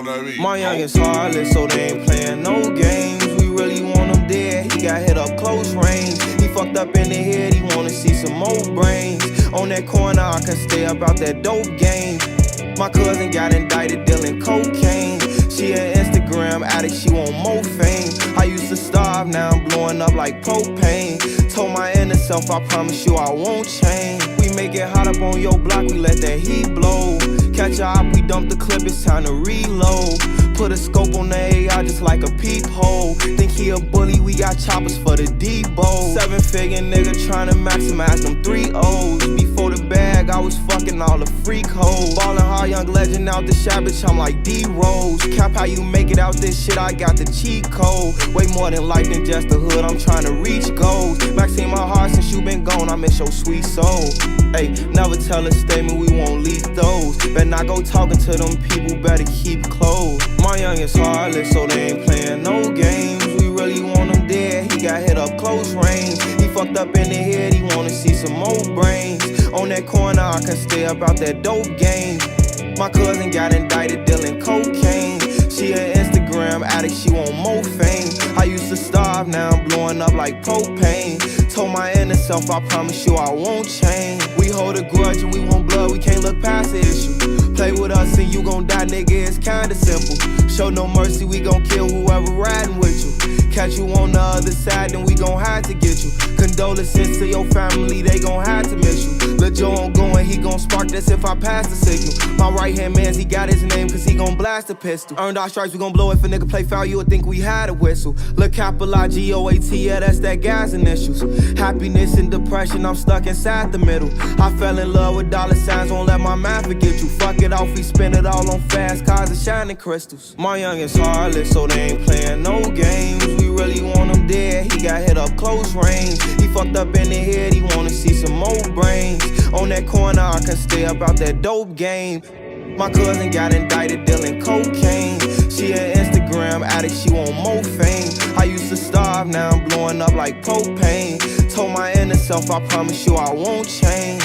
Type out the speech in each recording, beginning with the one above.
what I mean? My youngest heartless, so they ain't playing no games. We really want him dead, he got hit up close range. He fucked up in the head, he wanna see some more brains. On that corner, I can stay about that dope game. My cousin got indicted dealing cocaine. She an Instagram addict, she want more fame. I used to starve, now I'm blowing up like propane. Told my inner self, I promise you I won't change. We make it hot up on your block, we let that heat blow. Catch a op, we dump the clip, it's time to reload. Put a scope on the AI just like a peephole. Think he a bully, we got choppers for the Debo. 7-figure nigga tryna maximize them 3 O's. Before the bag, I was fucking all the freak hoes. Ballin' hard, young legend out the shop, bitch, I'm like D-Rose. Cap how you make it out this shit, I got the cheat code. Way more than life than just the hood, I'm tryna reach goals. Maxine my heart since you been gone, I miss your sweet soul. Hey, never tell a statement, we won't leak those. Better not go talking to them people, better keep close. My youngest heartless, so they ain't playing no games. We really want him dead, he got hit up close range. He fucked up in the head, he wanna see some more brains. On that corner, I can stay about that dope game. My cousin got indicted dealing cocaine. She an Instagram addict, she want more fame. I used to starve, now I'm blowing up like propane. Told my inner self, I promise you I won't change. We hold a grudge and we want blood, we can't look past the issue. Play with us and you gon' die, nigga, it's kinda simple. Show no mercy, we gon' kill whoever riding with you. Catch you on the other side, then we gon' have to get you. Condolences to your family, they gon' have to miss you. Lil' Joe on going, he gon' spark this if I pass the signal. My right hand mans, he got his name cause he gon' blast a pistol. Earned our stripes, we gon' blow if a nigga play foul, you would think we had a whistle. Lil' capital I-G-O-A-T, yeah, that's that gas initials. Happiness and depression, I'm stuck inside the middle. I fell in love with dollar signs, won't let my mind forget you. Fuck it off, we spend it all on fast cars and shining crystals. My youngest heartless, so they ain't playing no games. We really want him dead, he got hit up close range. He fucked up in the head, he wanna see some more brains. On that corner, I can stay about that dope game. My cousin got indicted dealing cocaine. She an Instagram addict, she want more fame. I used to starve, now I'm blowing up like propane. Told my inner self, I promise you I won't change.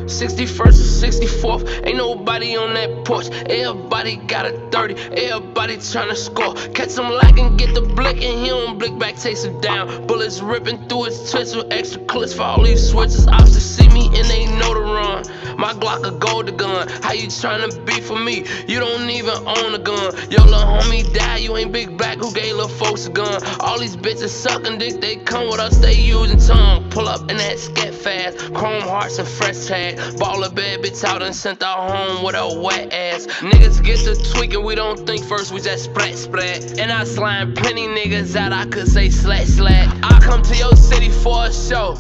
61st or 64th, ain't nobody on that porch. Everybody got a 30, everybody tryna score. Catch him lacking, get the blick, and he don't blick back, takes him down. Bullets ripping through his twist with extra clips for all these switches. Options see me and they know to run. My Glock a golden gun, how you tryna be for me? You don't even own a gun. Yo, lil' homie died, you ain't big black, who gave lil' folks a gun? All these bitches sucking dick, they come with us, they using tongue. Pull up in that scat fast, chrome hearts and fresh tag. Ball a bad bitch out and sent her home with a wet ass. Niggas get to tweaking, we don't think first, we just splat splat. And I slime plenty niggas out, I could say slack slack. I come to your city for a show,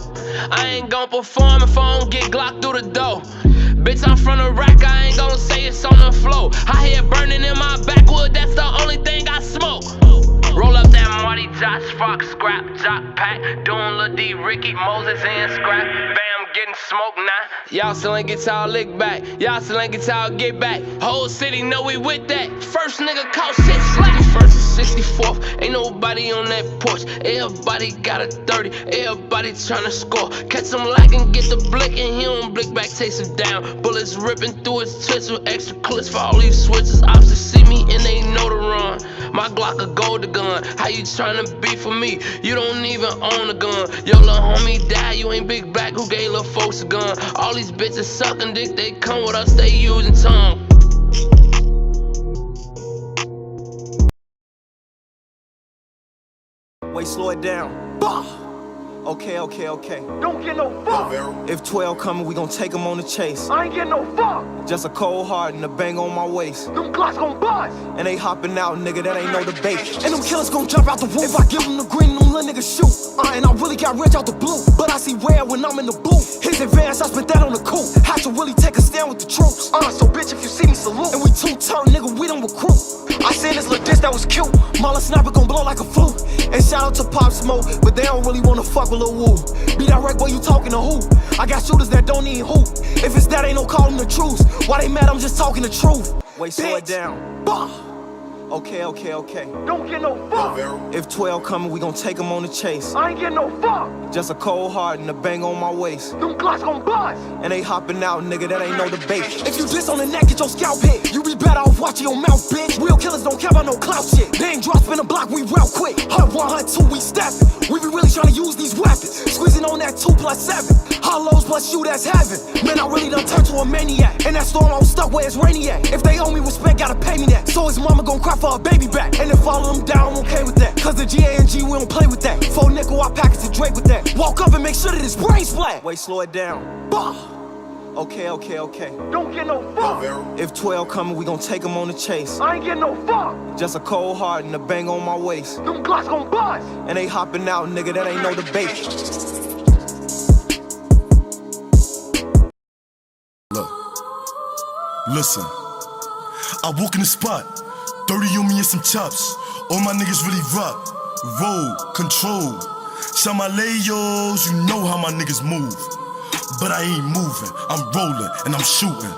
I ain't gon' perform if I don't get Glock through the door. Bitch, I'm from the rack, I ain't gon' say it's on the floor. I hear burning in my backwood, that's the only thing I smoke. Roll up that Marty Josh, Fox, Scrap, Jock Pack. Doing Lil D, Ricky, Moses, and Scrap. Bam, getting smoked now. Y'all still ain't get y'all lick back. Y'all still ain't get y'all get back. Whole city know we with that. First nigga caught shit slack. 61st or 64th, ain't nobody on that porch. Everybody got a 30, everybody tryna score. Catch him lacking, get the blick, and he don't blick back, takes him down. Bullets ripping through his twist with extra clips for all these switches. Options see me and they know to run. My Glock a golden gun, how you tryna be for me? You don't even own a gun. Yo, lil' homie died, you ain't big black, who gave lil' folks a gun? All these bitches sucking dick, they come with us, they using tongue. Wait, slow it down. Bah! Okay. Don't get no fuck. If 12 coming, we gon' take them on the chase. I ain't getting no fuck. Just a cold heart and a bang on my waist. Them Glocks gon' bust. And they hopping out, nigga, that ain't no debate. And them killers gon' jump out the roof. If I give them the green, them little niggas shoot. And I really got rich out the blue. But I see red when I'm in the booth. His advance, I spit that on the coupe. Had to really take a stand with the troops. So bitch, if you see me, salute. And we two-turn, nigga, we don't recruit. I seen this little diss that was cute. Mala sniper gon' blow like a flute. And shout out to Pop Smoke, but they don't really wanna fuck with Lil Woo. Be direct, boy, you talking to who? I got shooters that don't even hoop. If it's that, ain't no calling the truth. Why they mad? I'm just talking the truth. Wait, slow it down. Bah! Okay. Don't get no fuck. If 12 coming, we gon' take them on the chase. I ain't getting no fuck. Just a cold heart and a bang on my waist. Them Glocks gon' bust. And they hopping out, nigga, that ain't no debate. If you diss on the neck, get your scalp hit. You be better off watching your mouth, bitch. Real killers don't care about no clout shit. They ain't drop spin a block, we real quick. Hunt 1, hunt 2, we steppin'. We be really tryna use these weapons. Squeezing on that 2+7. Hollows plus you, that's heaven. Man, I really done turned to a maniac. And that storm I'm stuck where it's rainy at. If they owe me respect, gotta pay me that. So his mama gon' cry for a baby back. And if all of them down, I'm okay with that. Cause the G.A.N.G, we don't play with that. 4 nickel, I pack it to Drake with that. Walk up and make sure that his brain's flat. Wait, slow it down. Bah! Okay. Don't get no fuck. If 12 coming, we gon' take them on the chase. I ain't getting no fuck. Just a cold heart and a bang on my waist. Them Glocks gon' bust. And they hopping out, nigga, that ain't no debate. Look, listen, I walk in the spot, 30 on me and some chops. All my niggas really rock, roll, control. Shout my layos, you know how my niggas move. But I ain't moving, I'm rolling and I'm shooting.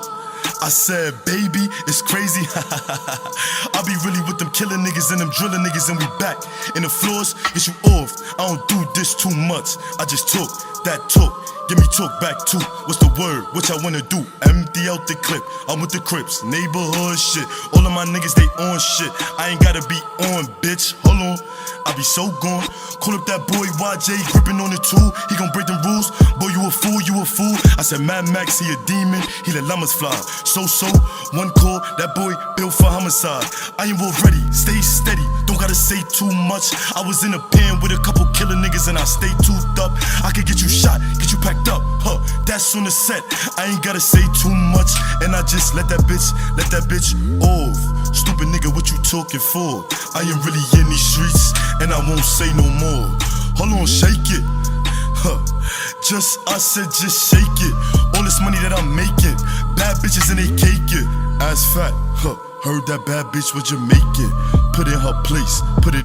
I said, baby, it's crazy. I be really with them killing niggas and them drilling niggas, and we back. And the floors get you off. I don't do this too much. I just talk, that talk. Give me talk back too. What's the word? What y'all wanna do? Empty out the clip. I'm with the Crips, neighborhood shit. All of my niggas, they on shit. I ain't gotta be on, bitch. Hold on. I be so gone. Call up that boy YJ, gripping on the tool. He gon' break them rules. Boy, you a fool, you a fool. I said Mad Max, he a demon. He let llamas fly. So, one call, that boy built for homicide. I ain't ready, stay steady. Don't gotta say too much. I was in a pen with a couple killer niggas and I stay toothed up. I could get you shot, get you packed up. Huh, that's on the set. I ain't gotta say too much. And I just let that bitch off. Stupid nigga, what you talking for? I ain't really in these streets, and I won't say no more. Hold on, shake it. Huh. I said just shake it. All this money that I'm making, bad bitches and they cake it. Ass fat, huh? Heard that bad bitch was Jamaican. Put in her place, put it